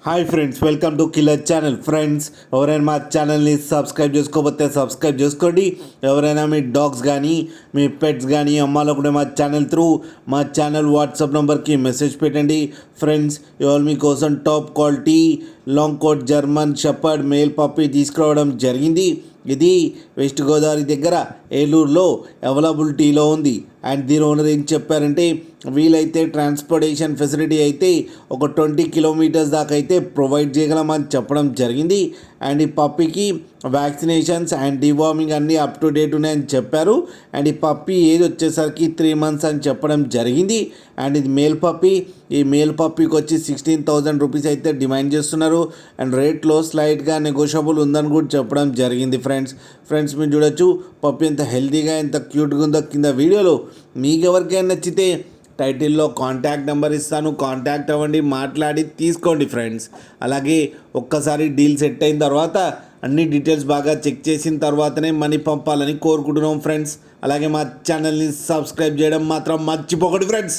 Hi friends, welcome to killer channel. Friends, ఎవరైనా మా ఛానల్ని సబ్స్క్రైబ్ చేసుకోకపోతే సబ్స్క్రైబ్ చేసుకోండి. ఎవరైనా మీ డాగ్స్ కానీ మీ పెట్స్ కానీ అమ్మాలనుకుంటే మా ఛానల్ త్రూ మా ఛానల్ వాట్సాప్ నెంబర్కి మెసేజ్ పెట్టండి. ఫ్రెండ్స్, ఇవాళ మీకోసం top quality long coat German shepherd male puppy తీసుకురావడం జరిగింది. ఇది వెస్ట్ గోదావరి దగ్గర ఏలూరులో అవైలబిలిటీలో ఉంది. అండ్ దీని ఓనర్ ఏం చెప్పారంటే, వీలైతే ట్రాన్స్పోర్టేషన్ ఫెసిలిటీ అయితే ఒక 20 కిలోమీటర్స్ దాకా అయితే ప్రొవైడ్ చేయగలమని చెప్పడం జరిగింది. అండ్ ఈ పప్పీకి వ్యాక్సినేషన్స్ అండ్ డివార్మింగ్ అన్నీ అప్ టు డేట్ ఉన్నాయని చెప్పారు. అండ్ ఈ పప్పీ ఏజ్ వచ్చేసరికి 3 months అని చెప్పడం జరిగింది. అండ్ ఇది మేల్ పప్పీ. ఈ మేల్ పప్పీకి వచ్చి 16,000 రూపీస్ అయితే డిమాండ్ చేస్తున్నారు. అండ్ రేట్లో స్లైట్గా నెగోషియబుల్ ఉందని కూడా చెప్పడం జరిగింది. ఫ్రెండ్స్ మీరు చూడొచ్చు పప్పీ ఎంత హెల్తీగా ఎంత క్యూట్గా ఉందో. కింద వీడియోలో మీకు ఎవరికైనా నచ్చితే టైటిల్లో కాంటాక్ట్ నెంబర్ ఇస్తాను, కాంటాక్ట్ అవ్వండి, మాట్లాడి తీసుకోండి ఫ్రెండ్స్. అలాగే ఒక్కసారి డీల్ సెట్ అయిన తర్వాత అన్ని డీటెయిల్స్ బాగా చెక్ చేసిన తర్వాతనే మనీ పంపాలని కోరుకుంటున్నాం ఫ్రెండ్స్. అలాగే మా ఛానల్ని సబ్స్క్రైబ్ చేయడం మాత్రం మర్చిపోకండి ఫ్రెండ్స్.